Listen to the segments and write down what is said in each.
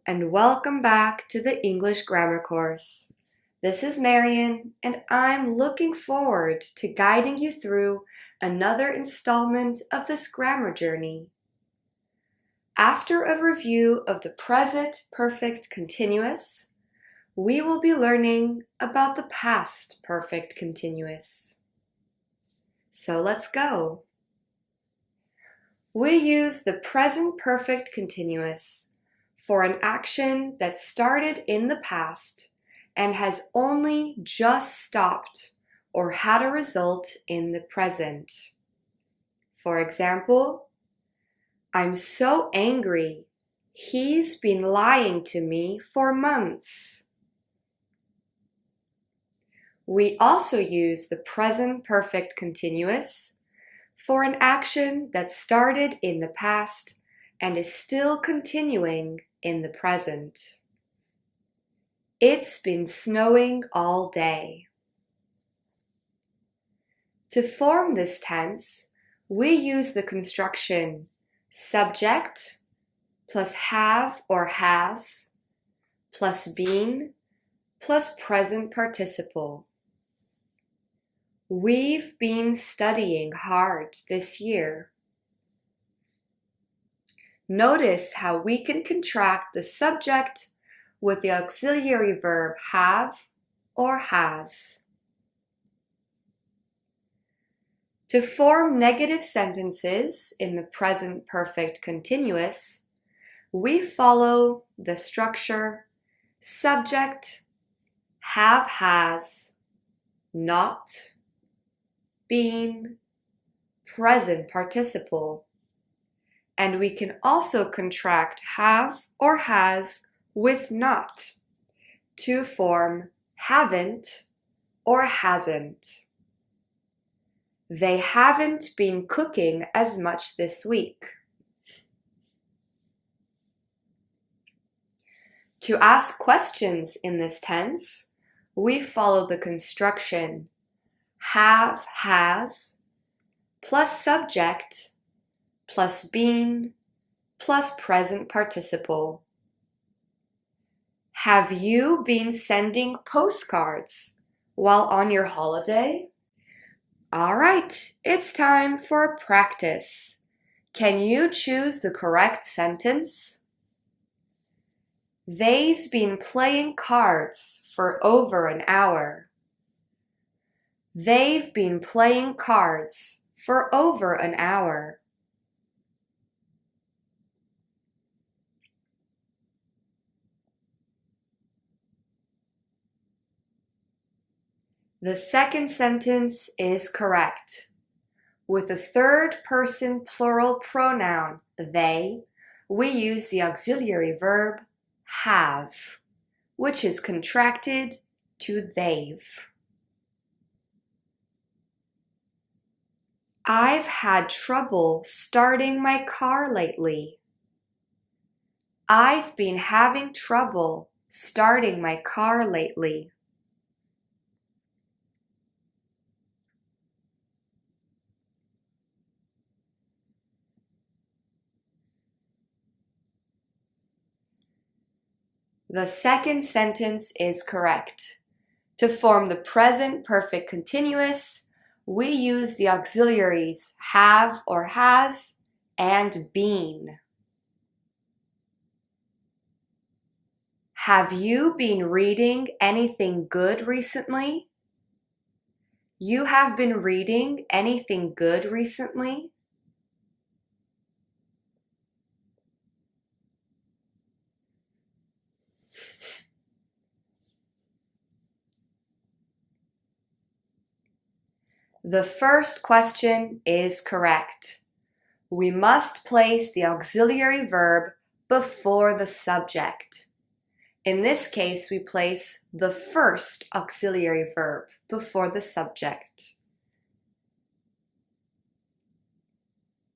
and welcome back to the English Grammar course. This is Marian, and I'm looking forward to guiding you through another installment of this grammar journey. After a review of the present perfect continuous, we will be learning about the past perfect continuous. So let's go. We use the present perfect continuous for an action that started in the past and has only just stopped or had a result in the present. For example, I'm so angry. He's been lying to me for months. We also use the present perfect continuous for an action that started in the past and is still continuing in the present. It's been snowing all day. To form this tense, we use the construction subject plus have or has plus been plus present participle. We've been studying hard this year. Notice how we can contract the subject with the auxiliary verb have or has. To form negative sentences in the present perfect continuous, we follow the structure subject, have has, not, been, present participle. And we can also contract have or has with not to form haven't or hasn't. They haven't been cooking as much this week. To ask questions in this tense, we follow the construction have has plus subject plus been plus present participle. Have you been sending postcards while on your holiday? All right, it's time for practice. Can you choose the correct sentence? They's been playing cards for over an hour. They've been playing cards for over an hour. The second sentence is correct. With the third person plural pronoun they, we use the auxiliary verb have, which is contracted to they've. I've had trouble starting my car lately. I've been having trouble starting my car lately. The second sentence is correct. To form the present perfect continuous, we use the auxiliaries have or has and been. Have you been reading anything good recently? You have been reading anything good recently? The first question is correct. We must place the auxiliary verb before the subject. In this case, we place the first auxiliary verb before the subject.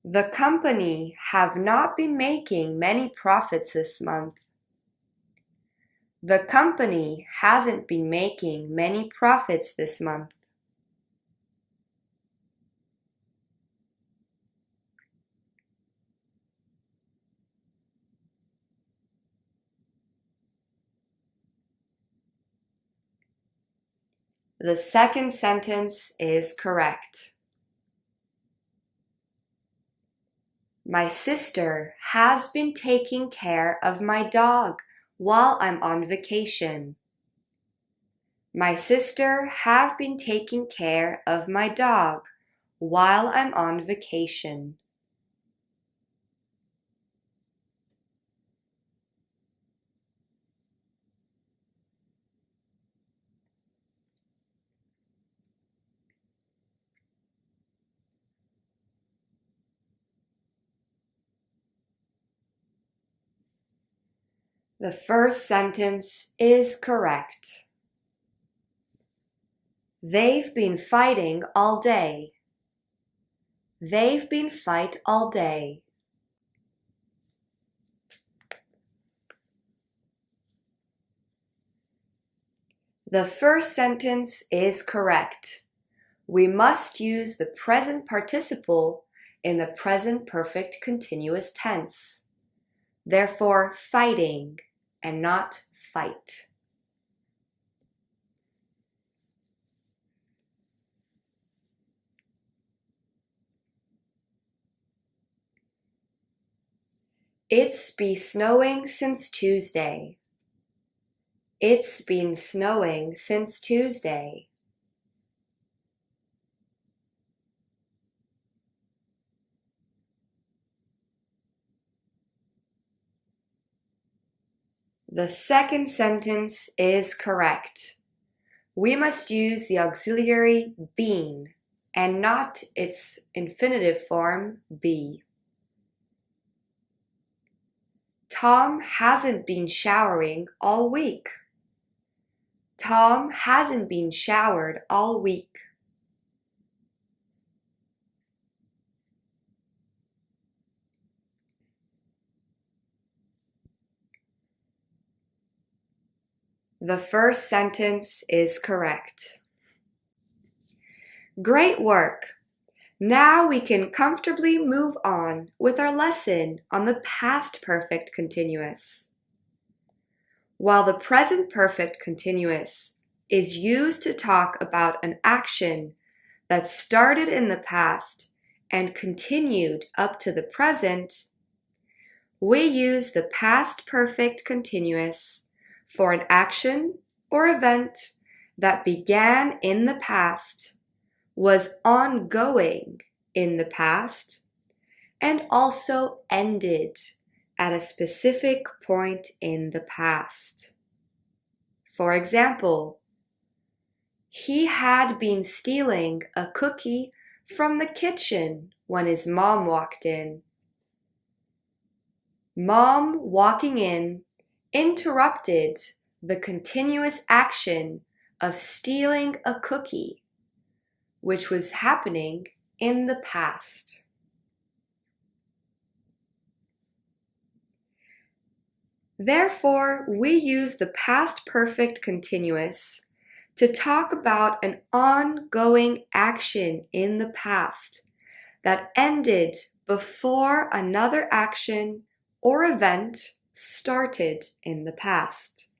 The company have not been making many profits this month. The company hasn't been making many profits this month. The second sentence is correct. My sister has been taking care of my dog while I'm on vacation. My sister have been taking care of my dog while I'm on vacation. The first sentence is correct. They've been fighting all day. They've been fight all day. The first sentence is correct. We must use the present participle in the present perfect continuous tense. Therefore, fighting and not fight. It's been snowing since Tuesday. It's been snowing since Tuesday. The second sentence is correct. We must use the auxiliary been and not its infinitive form be. Tom hasn't been showering all week. Tom hasn't been showered all week. The first sentence is correct. Great work! Now we can comfortably move on with our lesson on the past perfect continuous. While the present perfect continuous is used to talk about an action that started in the past and continued up to the present, we use the past perfect continuous for an action or event that began in the past, was ongoing in the past, and also ended at a specific point in the past. For example, he had been stealing a cookie from the kitchen when his mom walked in. Mom walking in interrupted the continuous action of stealing a cookie, which was happening in the past. Therefore, we use the past perfect continuous to talk about an ongoing action in the past that ended before another action or event started in the past.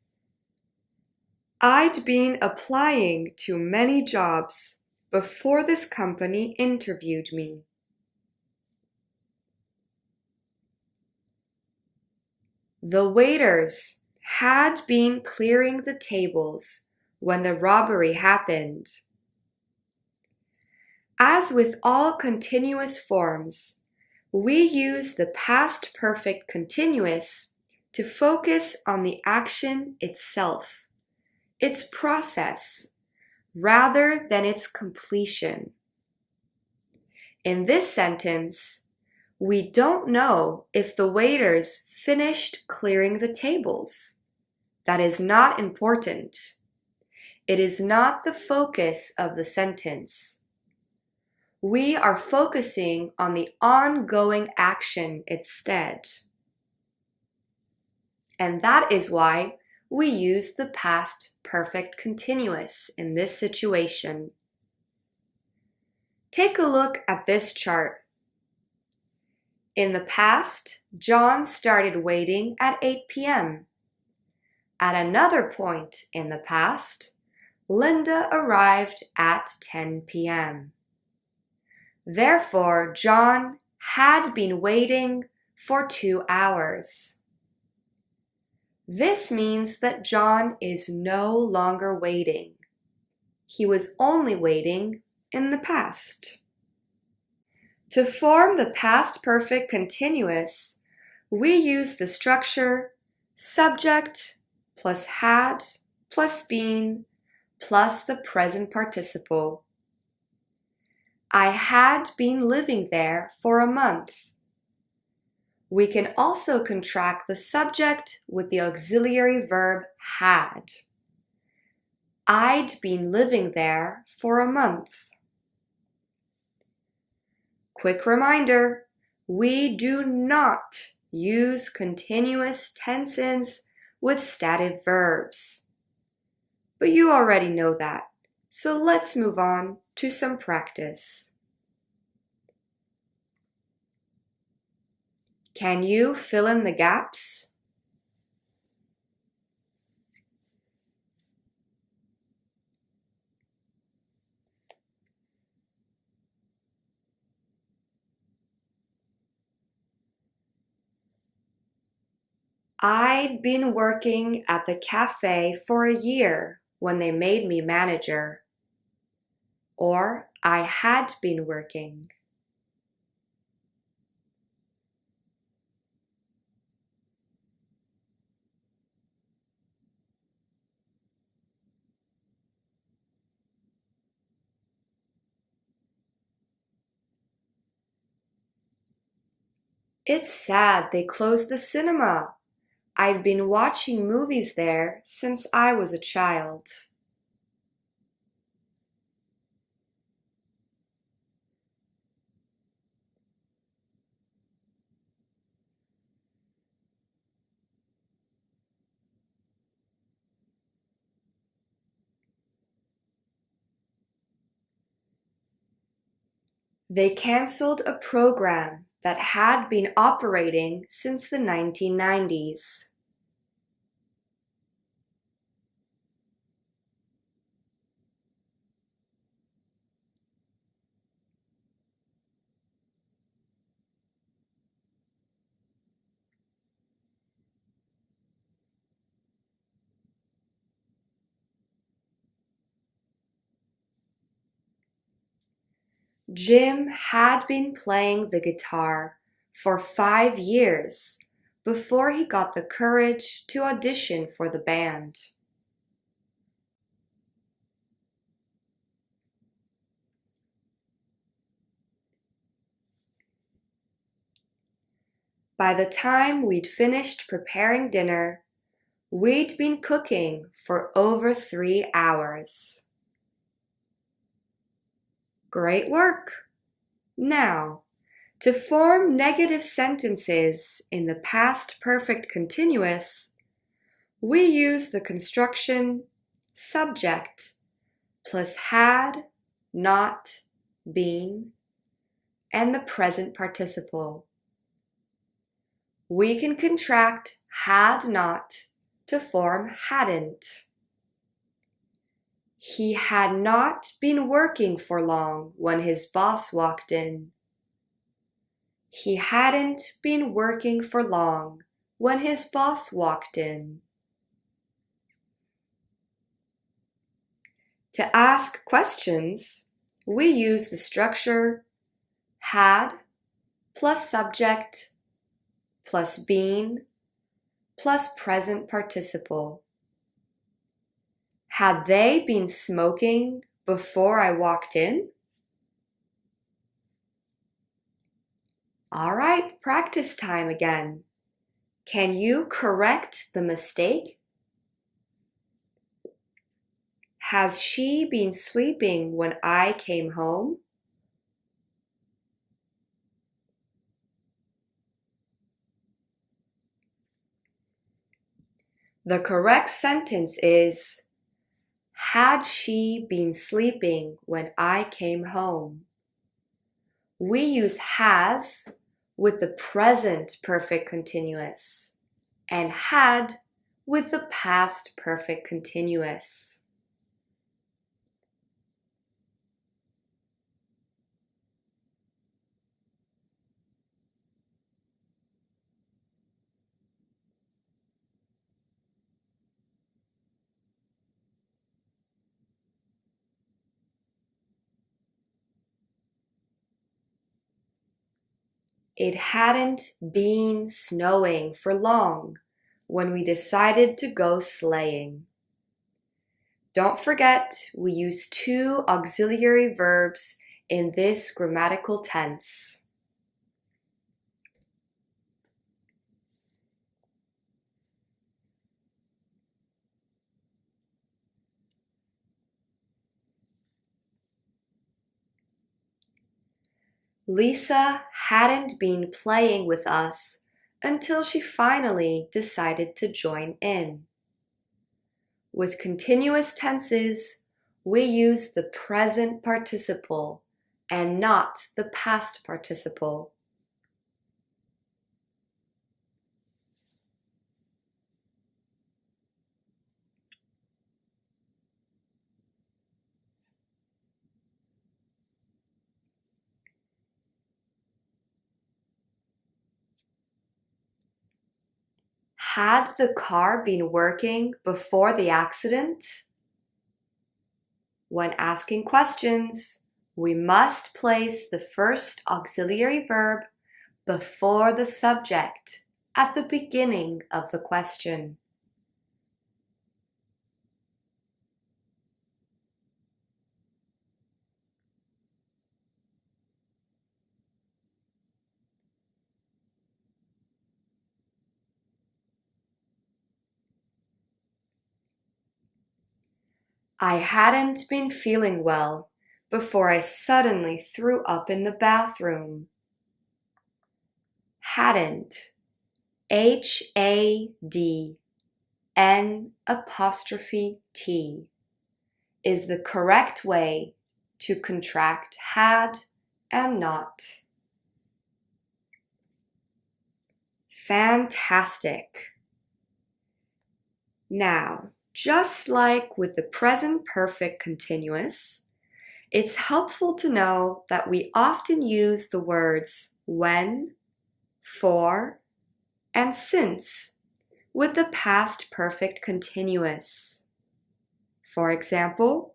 I'd been applying to many jobs before this company interviewed me. The waiters had been clearing the tables when the robbery happened. As with all continuous forms, we use the past perfect continuous to focus on the action itself, its process, rather than its completion. In this sentence, we don't know if the waiters finished clearing the tables. That is not important. It is not the focus of the sentence. We are focusing on the ongoing action instead. And that is why we use the past perfect continuous in this situation. Take a look at this chart. In the past, John started waiting at 8 p.m. At another point in the past, Linda arrived at 10 p.m. Therefore, John had been waiting for 2 hours. This means that John is no longer waiting. He was only waiting in the past. To form the past perfect continuous, we use the structure subject plus had plus been plus the present participle. I had been living there for a month. We can also contract the subject with the auxiliary verb had. I'd been living there for a month. Quick reminder, we do not use continuous tenses with stative verbs. But you already know that, so let's move on to some practice. Can you fill in the gaps? I'd been working at the cafe for a year when they made me manager. Or I had been working. It's sad they closed the cinema. I'd been watching movies there since I was a child. They canceled a program that had been operating since the 1990s. Jim had been playing the guitar for 5 years before he got the courage to audition for the band. By the time we'd finished preparing dinner, we'd been cooking for over 3 hours. Great work! Now, to form negative sentences in the past perfect continuous, we use the construction subject plus had, not, been, and the present participle. We can contract had not to form hadn't. He had not been working for long when his boss walked in. He hadn't been working for long when his boss walked in. To ask questions, we use the structure had plus subject plus been plus present participle. Had they been smoking before I walked in? All right, practice time again. Can you correct the mistake? Has she been sleeping when I came home? The correct sentence is, had she been sleeping when I came home? We use has with the present perfect continuous and had with the past perfect continuous. It hadn't been snowing for long when we decided to go sleighing. Don't forget, we use two auxiliary verbs in this grammatical tense. Lisa hadn't been playing with us until she finally decided to join in. With continuous tenses, we use the present participle and not the past participle. Had the car been working before the accident? When asking questions, we must place the first auxiliary verb before the subject at the beginning of the question. I hadn't been feeling well before I suddenly threw up in the bathroom. Hadn't, Hadn't, is the correct way to contract had and not. Fantastic. Now, just like with the present perfect continuous, it's helpful to know that we often use the words when, for, and since with the past perfect continuous. For example,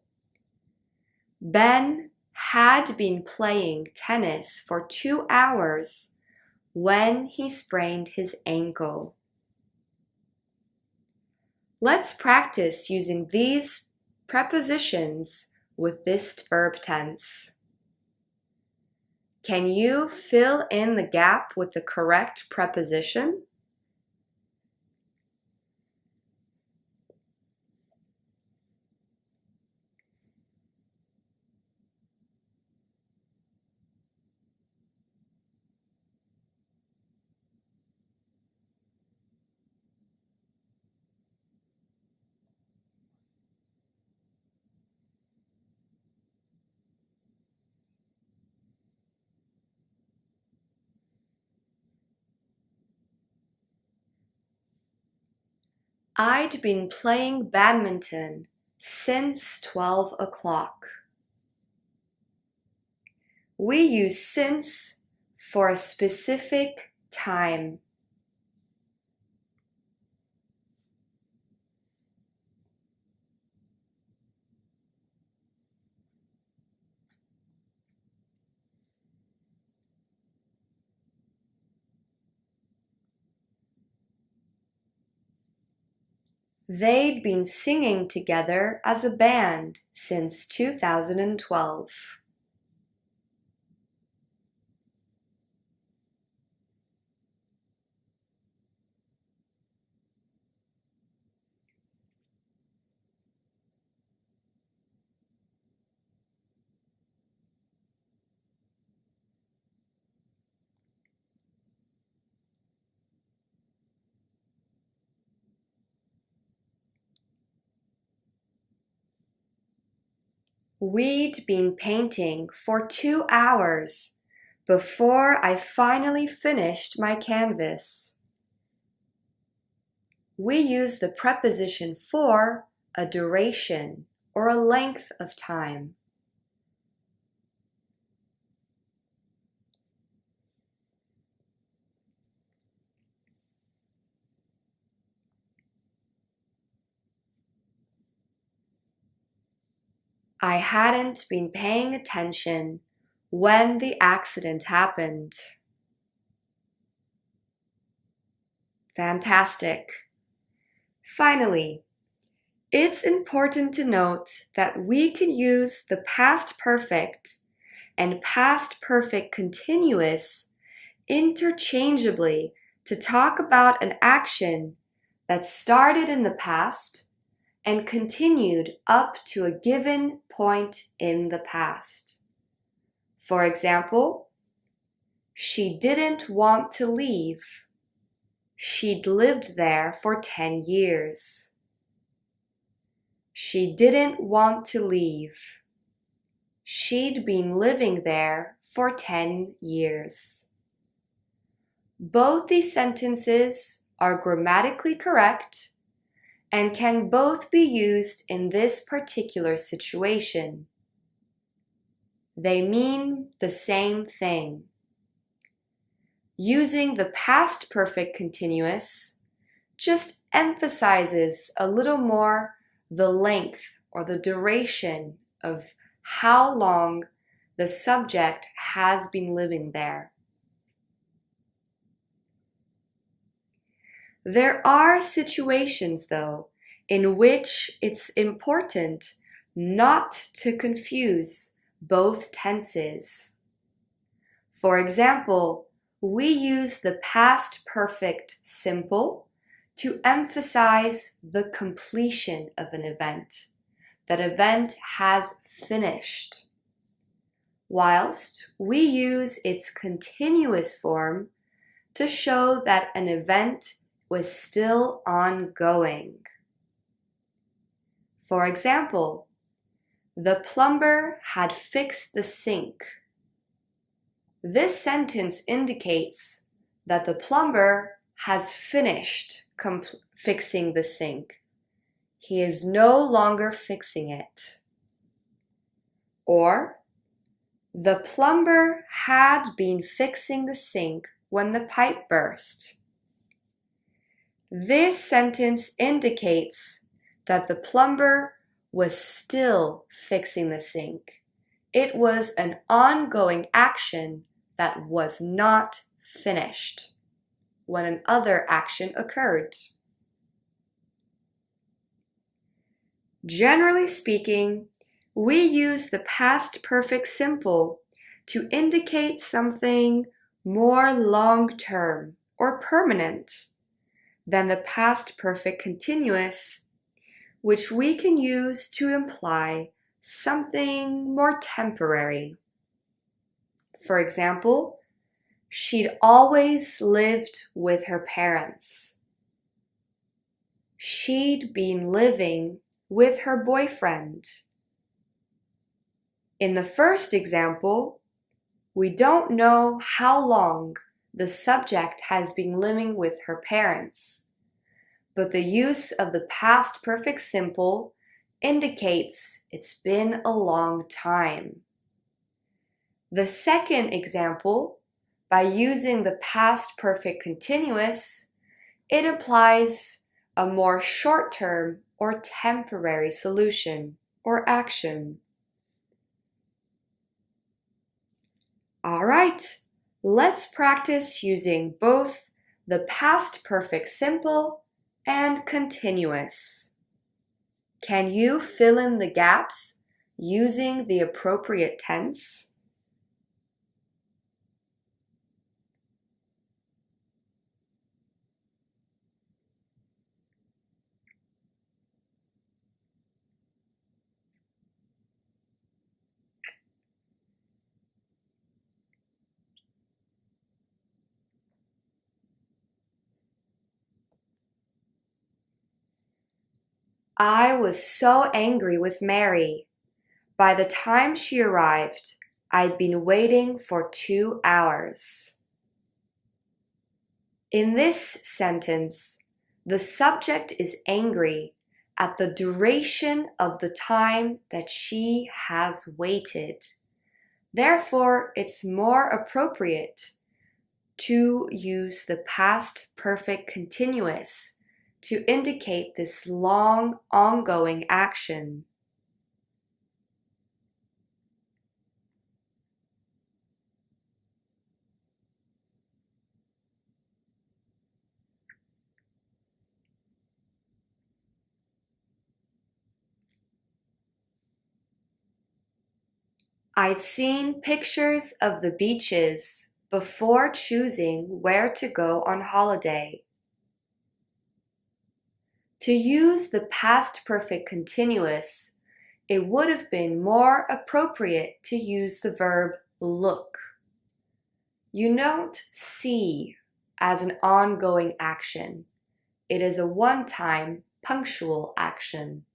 Ben had been playing tennis for 2 hours when he sprained his ankle. Let's practice using these prepositions with this verb tense. Can you fill in the gap with the correct preposition? I'd been playing badminton since 12 o'clock. We use since for a specific time. They'd been singing together as a band since 2012. We'd been painting for 2 hours before I finally finished my canvas. We use the preposition for a duration or a length of time. I hadn't been paying attention when the accident happened. Fantastic. Finally, it's important to note that we can use the past perfect and past perfect continuous interchangeably to talk about an action that started in the past and continued up to a given point in the past. For example, she didn't want to leave. She'd lived there for 10 years. She didn't want to leave. She'd been living there for 10 years. Both these sentences are grammatically correct and can both be used in this particular situation. They mean the same thing. Using the past perfect continuous just emphasizes a little more the length or the duration of how long the subject has been living there. There are situations, though, in which it's important not to confuse both tenses. For example, we use the past perfect simple to emphasize the completion of an event. That event has finished. Whilst we use its continuous form to show that an event was still ongoing. For example, the plumber had fixed the sink. This sentence indicates that the plumber has finished fixing the sink. He is no longer fixing it. Or, the plumber had been fixing the sink when the pipe burst. This sentence indicates that the plumber was still fixing the sink. It was an ongoing action that was not finished when another action occurred. Generally speaking, we use the past perfect simple to indicate something more long-term or permanent than the past perfect continuous, which we can use to imply something more temporary. For example, she'd always lived with her parents. She'd been living with her boyfriend. In the first example, we don't know how long the subject has been living with her parents, but the use of the past perfect simple indicates it's been a long time. The second example, by using the past perfect continuous, it implies a more short-term or temporary solution or action. All right, let's practice using both the past perfect simple and continuous. Can you fill in the gaps using the appropriate tense? I was so angry with Mary. By the time she arrived, I'd been waiting for 2 hours. In this sentence, the subject is angry at the duration of the time that she has waited. Therefore, it's more appropriate to use the past perfect continuous to indicate this long, ongoing action. I'd seen pictures of the beaches before choosing where to go on holiday. To use the past perfect continuous, it would have been more appropriate to use the verb look. You note see as an ongoing action. It is a one-time punctual action.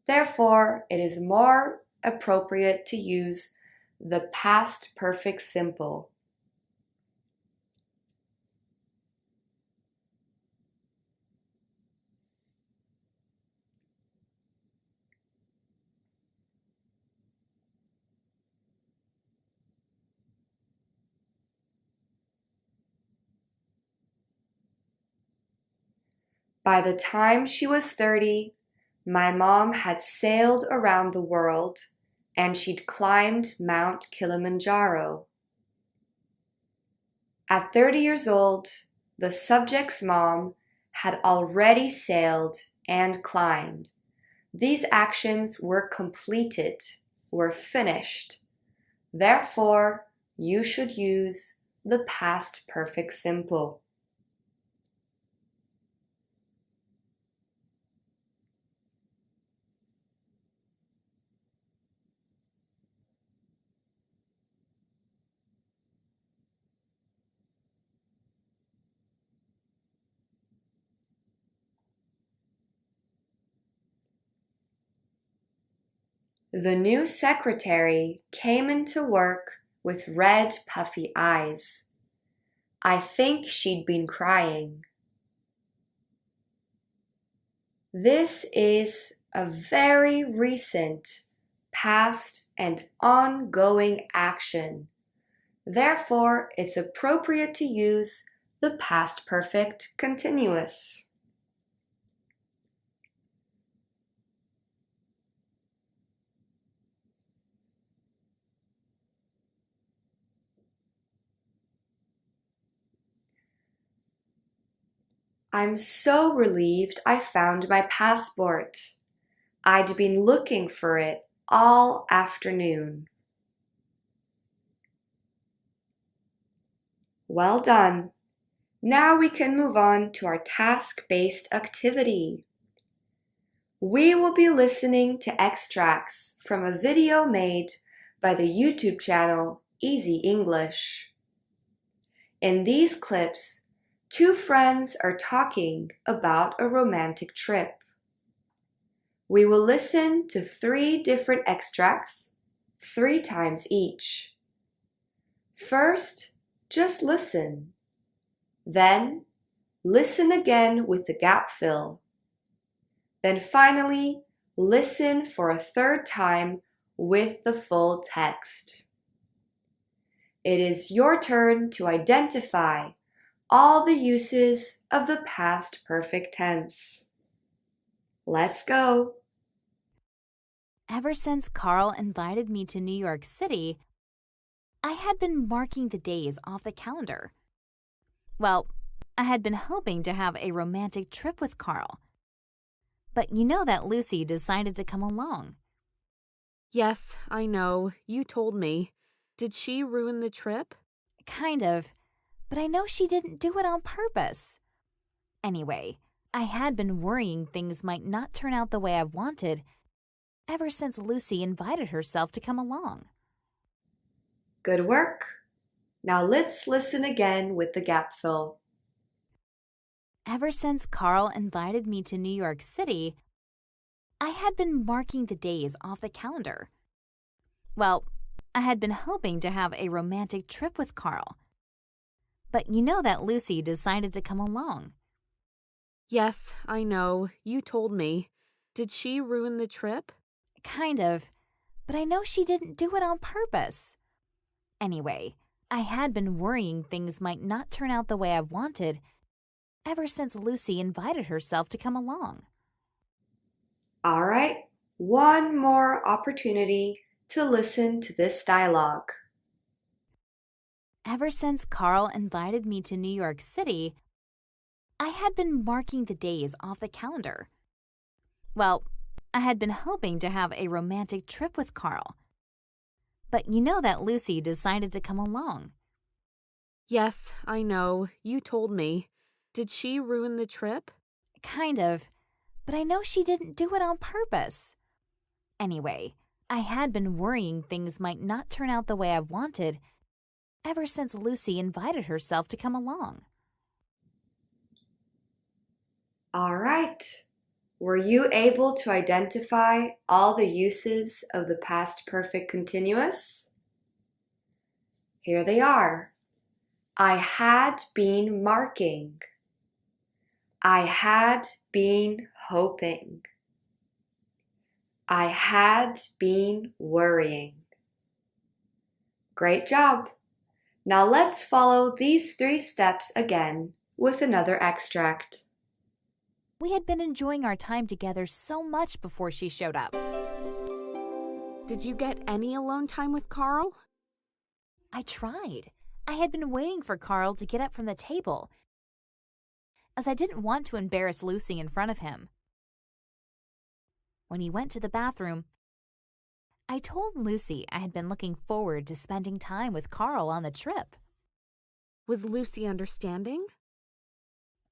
Therefore, it is more appropriate to use the past perfect simple. By the time she was 30, my mom had sailed around the world and she'd climbed Mount Kilimanjaro. At 30 years old, the subject's mom had already sailed and climbed. These actions were completed, were finished. Therefore, you should use the past perfect simple. The new secretary came into work with red, puffy eyes. I think she'd been crying. This is a very recent, past, and ongoing action. Therefore, it's appropriate to use the past perfect continuous. I'm so relieved I found my passport. I'd been looking for it all afternoon. Well done. Now we can move on to our task-based activity. We will be listening to extracts from a video made by the YouTube channel Easy English. In these clips, two friends are talking about a romantic trip. We will listen to 3 different extracts, 3 times each. First, just listen. Then, listen again with the gap fill. Then finally, listen for a 3rd time with the full text. It is your turn to identify all the uses of the past perfect tense. Let's go. Ever since Carl invited me to New York City, I had been marking the days off the calendar. Well, I had been hoping to have a romantic trip with Carl. But you know that Lucy decided to come along. Yes, I know. You told me. Did she ruin the trip? Kind of, but I know she didn't do it on purpose. Anyway, I had been worrying things might not turn out the way I wanted ever since Lucy invited herself to come along. Good work. Now let's listen again with the gap fill. Ever since Carl invited me to New York City, I had been marking the days off the calendar. Well, I had been hoping to have a romantic trip with Carl. But you know that Lucy decided to come along. Yes, I know. You told me. Did she ruin the trip? Kind of, but I know she didn't do it on purpose. Anyway, I had been worrying things might not turn out the way I wanted ever since Lucy invited herself to come along. All right, one more opportunity to listen to this dialogue. Ever since Carl invited me to New York City, I had been marking the days off the calendar. Well, I had been hoping to have a romantic trip with Carl. But you know that Lucy decided to come along. Yes, I know. You told me. Did she ruin the trip? Kind of. But I know she didn't do it on purpose. Anyway, I had been worrying things might not turn out the way I wanted ever since Lucy invited herself to come along. All right. Were you able to identify all the uses of the past perfect continuous? Here they are. I had been marking. I had been hoping. I had been worrying. Great job. Now let's follow these 3 steps again with another extract. We had been enjoying our time together so much before she showed up. Did you get any alone time with Carl? I tried. I had been waiting for Carl to get up from the table, as I didn't want to embarrass Lucy in front of him. When he went to the bathroom, I told Lucy I had been looking forward to spending time with Carl on the trip. Was Lucy understanding?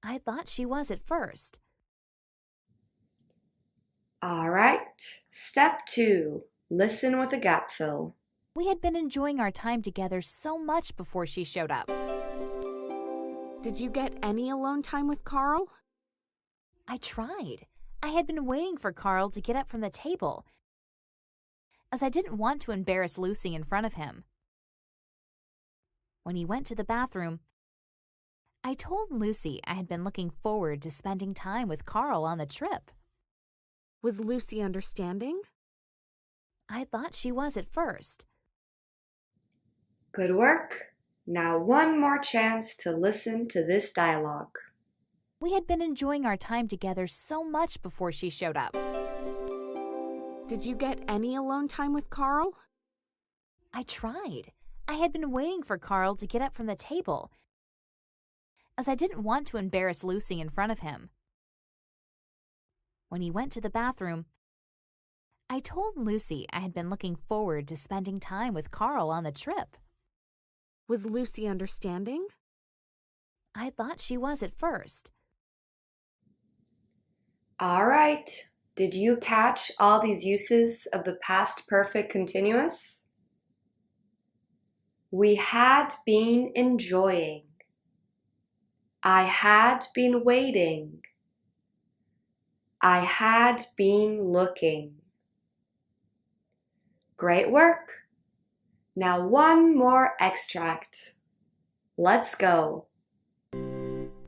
I thought she was at first. All right. Step 2. Listen with a gap fill. We had been enjoying our time together so much before she showed up. Did you get any alone time with Carl? I tried. I had been waiting for Carl to get up from the table, as I didn't want to embarrass Lucy in front of him. When he went to the bathroom, I told Lucy I had been looking forward to spending time with Carl on the trip. Was Lucy understanding? I thought she was at first. Good work. Now one more chance to listen to this dialogue. We had been enjoying our time together so much before she showed up. Did you get any alone time with Carl? I tried. I had been waiting for Carl to get up from the table, as I didn't want to embarrass Lucy in front of him. When he went to the bathroom, I told Lucy I had been looking forward to spending time with Carl on the trip. Was Lucy understanding? I thought she was at first. All right. Did you catch all these uses of the past perfect continuous? We had been enjoying. I had been waiting. I had been looking. Great work. Now one more extract. Let's go.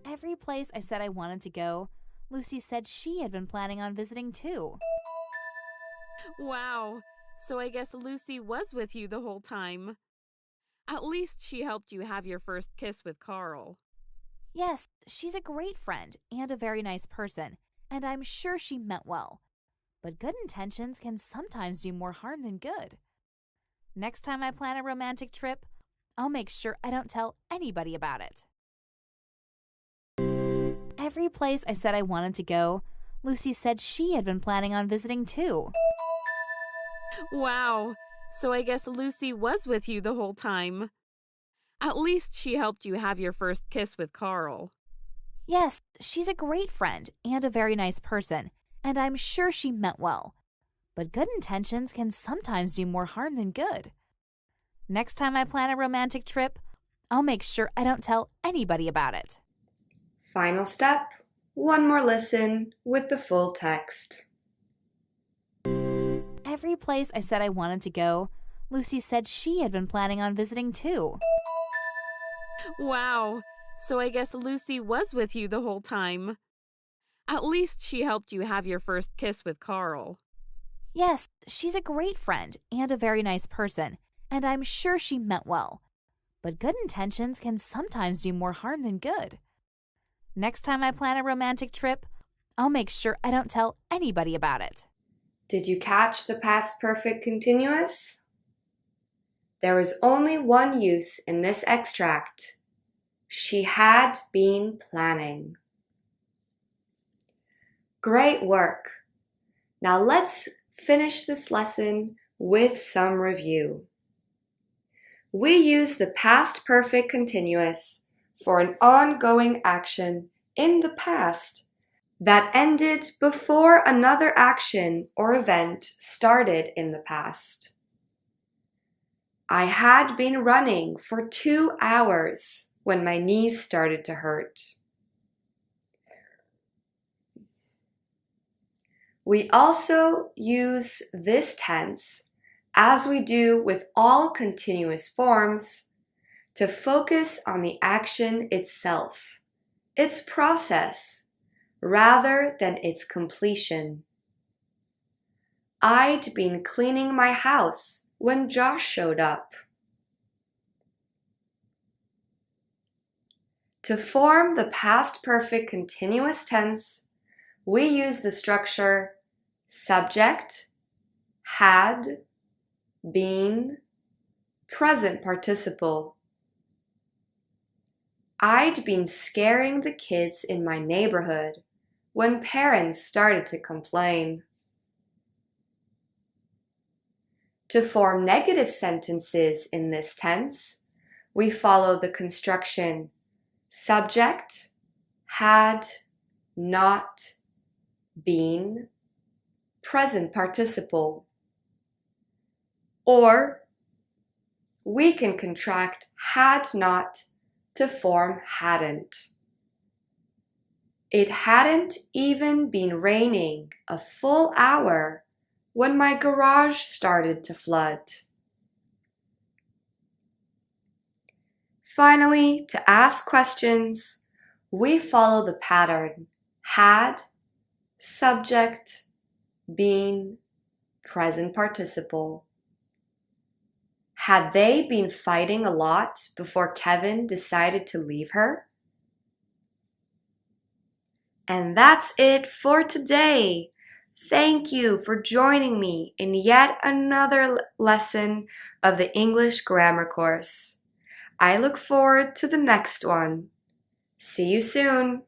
Every place I said I wanted to go, Lucy said she had been planning on visiting too. Wow, so I guess Lucy was with you the whole time. At least she helped you have your first kiss with Carl. Yes, she's a great friend and a very nice person, and I'm sure she meant well. But good intentions can sometimes do more harm than good. Next time I plan a romantic trip, I'll make sure I don't tell anybody about it. Every place I said I wanted to go, Lucy said she had been planning on visiting too. Wow, so I guess Lucy was with you the whole time. At least she helped you have your first kiss with Carl. Yes, she's a great friend and a very nice person, and I'm sure she meant well. But good intentions can sometimes do more harm than good. Next time I plan a romantic trip, I'll make sure I don't tell anybody about it. Final step. One more listen with the full text. Every place I said I wanted to go, Lucy said she had been planning on visiting too. Wow, so I guess Lucy was with you the whole time. At least she helped you have your first kiss with Carl. Yes, she's a great friend and a very nice person, and I'm sure she meant well. But good intentions can sometimes do more harm than good. Next time I plan a romantic trip, I'll make sure I don't tell anybody about it. Did you catch the past perfect continuous? There was only one use in this extract. She had been planning. Great work. Now let's finish this lesson with some review. we use the past perfect continuous for an ongoing action in the past that ended before another action or event started in the past. I had been running for 2 hours when my knees started to hurt. We also use this tense, as we do with all continuous forms, to focus on the action itself, its process, rather than its completion. I'd been cleaning my house when Josh showed up. To form the past perfect continuous tense, we use the structure subject, had, been, present participle. I'd been scaring the kids in my neighborhood when parents started to complain. To form negative sentences in this tense, we follow the construction subject, had, not, been, present participle. Or we can contract had not to form hadn't. It hadn't even been raining a full hour when my garage started to flood. Finally, to ask questions, we follow the pattern had, subject, been, present participle. Had they been fighting a lot before Kevin decided to leave her? And that's it for today. Thank you for joining me in yet another lesson of the English Grammar course. I look forward to the next one. See you soon.